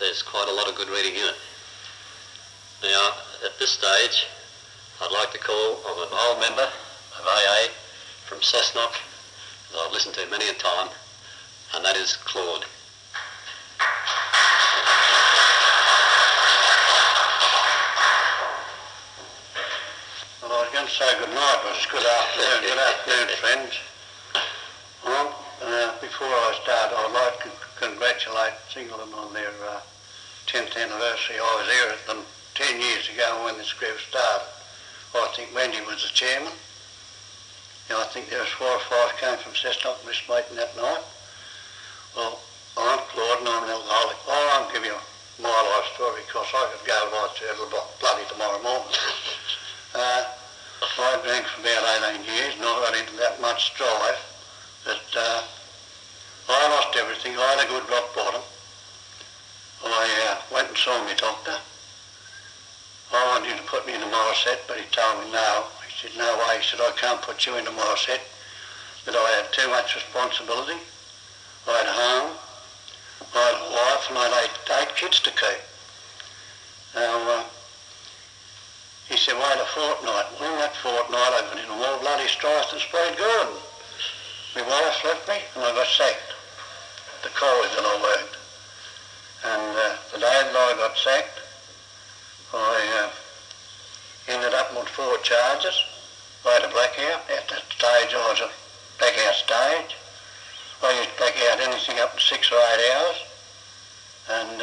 there's quite a lot of good reading in it. Now, at this stage, I'd like to call on an old member of AA from Cessnock that I've listened to many a time, and that is Claude. Well, I was going to say good night, but it's good afternoon. Good afternoon, friends. Well, before I start, I'd like to congratulate Singleton on their 10th anniversary. I was here at them 10 years ago when this group started. I think Wendy was the chairman. I think there was 4 or 5 came from Cessnock this meeting that night. Well, I'm Claude and I'm an alcoholic. I won't give you my life story because I could go right through it bloody tomorrow morning. I drank for about 18 years and I got into that much strife that I lost everything. I had a good rock bottom. I went and saw my doctor. I wanted him to put me in a Morisset, but he told me no. He said, no way. He said, I can't put you in a Morisset, that I had too much responsibility. I had a home, I had a wife, and I had 8 kids to keep. Now, he said, wait a fortnight. Well, in that fortnight, I got into more bloody strife than Speed Gordon. My wife left me, and I got sacked. The college that I worked. And the day that I got sacked, I ended up with 4 charges. I had a blackout. At that stage, I was a blackout stage. I used to black out anything up to 6 or 8 hours. And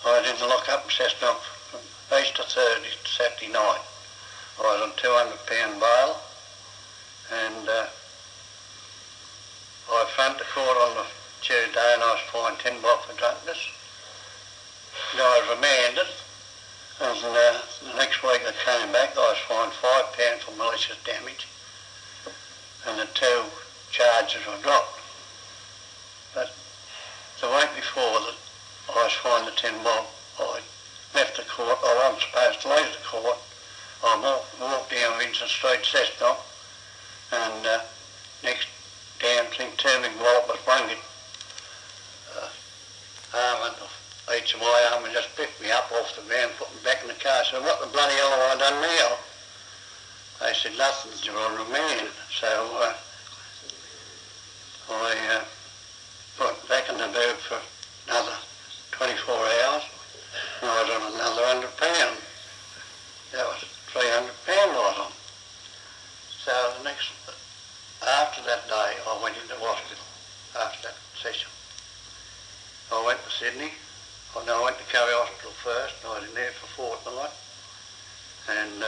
I did the lock up in Cessnock from Easter Thursday to Saturday night. I was on £200 bail, and I fronted the court on the Tuesday and I was fined 10 bob for drunkenness. And I was remanded, and the next week I came back, I was fined £5 for malicious damage, and the 2 charges were dropped. But the week before that I was fined the 10 bob, I left the court. I wasn't supposed to leave the court. I walked down Vincent Street, Cessnock, and next damn thing, 2 big wallopers, one get arm and each of my arm and just picked me up off the ground, put me back in the car. So what the bloody hell have I done now? They said, nothing, you're on remand. So I put back in the boob for another 24 hours, and I was on another £100. That was £300 I was on. So after that day, I went into hospital after that session. I went to Sydney. I went to Curry Hospital first, and I was in there for a fortnight. And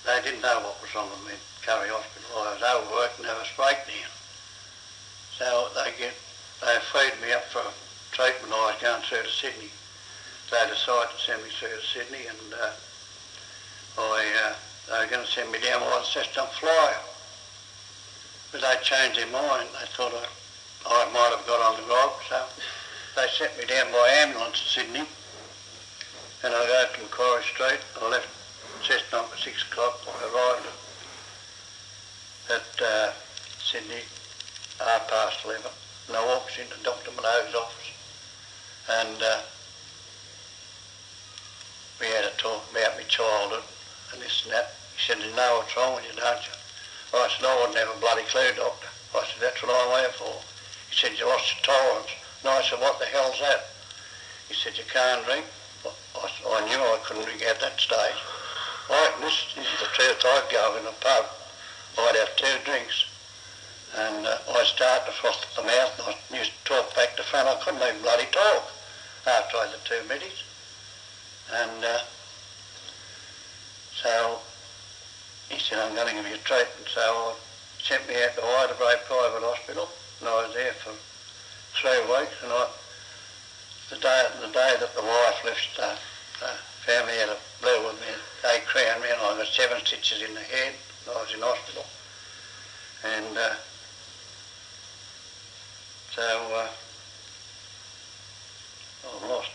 they didn't know what was wrong with me at Curry Hospital. I was overworked and had a breakdown. So they feed me up for treatment. I was going through to Sydney. They decided to send me through to Sydney, and they were going to send me down by the Cessnock Flyer. But they changed their mind. They thought I might have got on the grog, so they sent me down by ambulance to Sydney. And I go to Macquarie Street. I left Cessnock at 6 o'clock. I arrived at Sydney 11:30. And I walked into Dr. Minogue's office, and we had a talk about my childhood and this and that. He said, you know what's wrong with you, don't you? I said, I wouldn't have a bloody clue, doctor. I said, that's what I'm here for. He said, you lost your tolerance. And I said, what the hell's that? He said, you can't drink. I knew I couldn't drink at that stage. This is the truth. I'd go in a pub. I'd have 2 drinks. And I'd start to froth at the mouth, and I used to talk back to front. I couldn't even bloody talk after I had the 2 middies. And so he said, I'm going to give you treatment. So he sent me out to Hyderabad Private Hospital, and I was there for 3 weeks. And the day that the wife left, the family had a blue with me. They crowned me, and I got 7 stitches in the head. And I was in hospital. And so I've lost.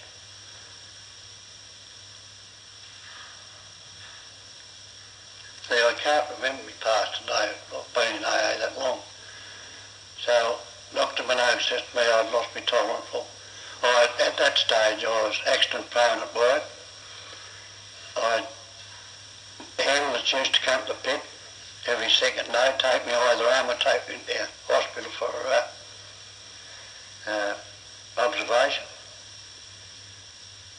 See, I can't remember my past today. says to me I'd lost my tolerance for. At that stage I was accident prone at work. Ambulance used to come to the pit every second day, take me either home or take me to hospital for observation.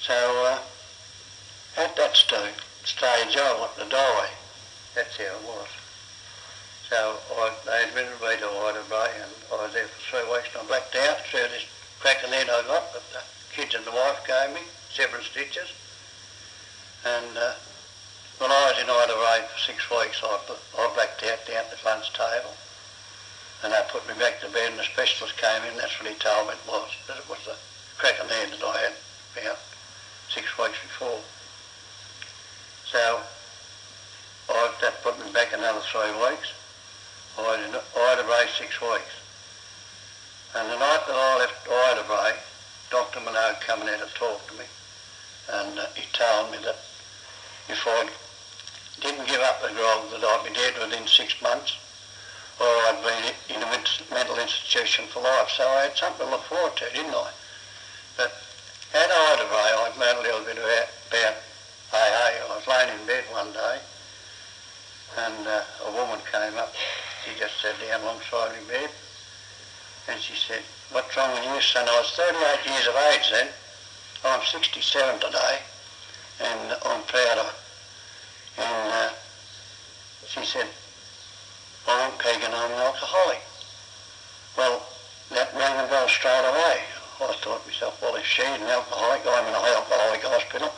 So at that stage I wanted to die. That's how it was. So they admitted me to Ida Bray, and I was there for 3 weeks, and I blacked out through this crack in the head I got that the kids and the wife gave me, 7 stitches. And when I was in Ida Bray for 6 weeks, I blacked out down at the lunch table, and they put me back to bed, and the specialist came in. That's what he told me it was, that it was the crack in the head that I had about 6 weeks before. So that put me back another 3 weeks. I was in Ida Bray 6 weeks. And the night that I left Ida Bray, Dr. Minogue came in to talk to me, and he told me that if I didn't give up the grog, that I'd be dead within 6 months, or I'd be in a mental institution for life. So I had something to look forward to, didn't I? But at Ida Bray, I'd learned a little bit about AA. I was laying in bed one day, and a woman came up. She just sat down alongside my bed, and she said, "What's wrong with you, son?" I was 38 years of age then. I'm 67 today, and I'm proud of it. And she said, "I'm Peg and I'm an alcoholic." Well, that rang a bell straight away. I thought to myself, well, if she's an alcoholic, I'm in a alcoholic hospital,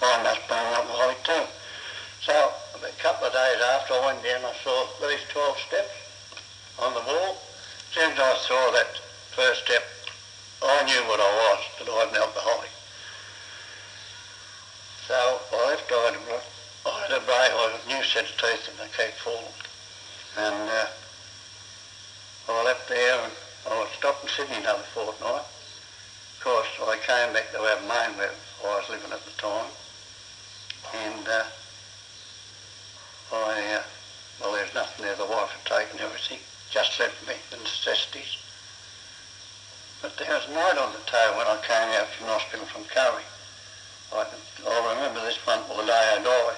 I must be an alcoholic too. So a couple of days after, I went down, I saw these 12 steps on the wall. As soon as I saw that first step, I knew what I was, that I was an alcoholic. So I left Ida Bray. I had a new set of teeth and they kept falling. And I left there, and I stopped in Sydney another fortnight. Of course, I came back to Abmain, where I was living at the time. And well, there's nothing there. The wife had taken everything, just left me the necessities. But there was a note on the tail when I came out from the hospital from Curry. I'll remember this one till the day I die.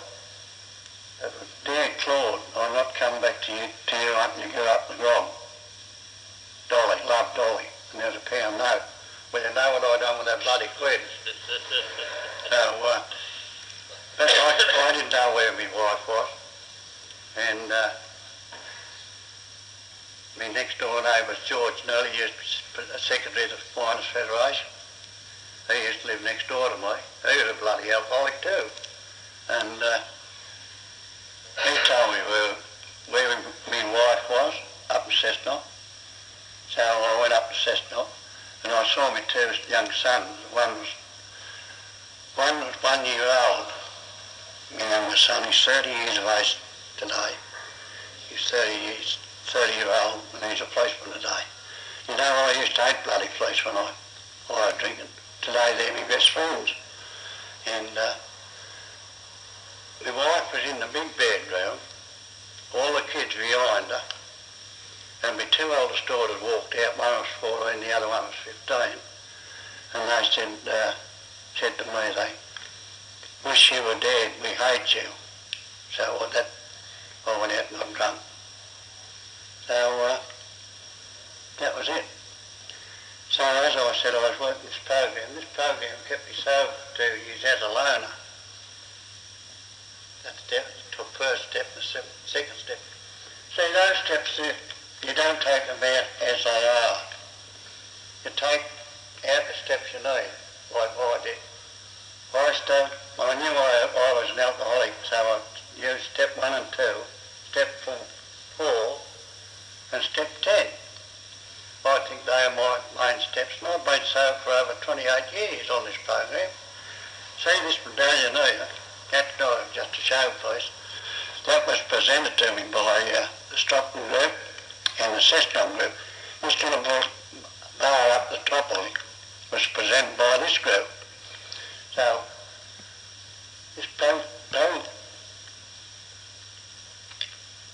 It was, "Dear Claude, I'm not coming back to you until you give up the grog. Dolly, love Dolly." And there's a £1 note. Well, you know what I done with that bloody quid. So, but I didn't know where my wife was. And my next door neighbour was George Nurley. He used to be a secretary of the Miners' Federation. He used to live next door to me. He was a bloody alcoholic too. And he told me where my wife was, up in Cessnock. So I went up to Cessnock, and I saw my 2 young sons. One was 1 year old. My youngest son, he's 30 years of age today. He's 30-year-old, and he's a policeman today. You know, I used to hate bloody police when I was drinking. Today they're my best friends. And my wife was in the big bedroom, all the kids behind her, and my 2 oldest daughters walked out. One was 14, the other one was 15. And they said to me, they "Wish you were dead, we hate you." So I went out and got drunk. So that was it. So as I said, I was working this program. This program kept me sober for 2 years as a loner. That's the first step, the second step. See, those steps, you don't take them out as they are. You take out the steps you need, like I did. I knew I was an alcoholic, so I used step 1 and 2, step 4, and step 10. I think they are my main steps, and I've been sober for over 28 years on this program. See this medallion here, that's not just a showpiece. That was presented to me by the Stockton group and the Cessnock group. This little bar up the top of it was presented by this group. So, both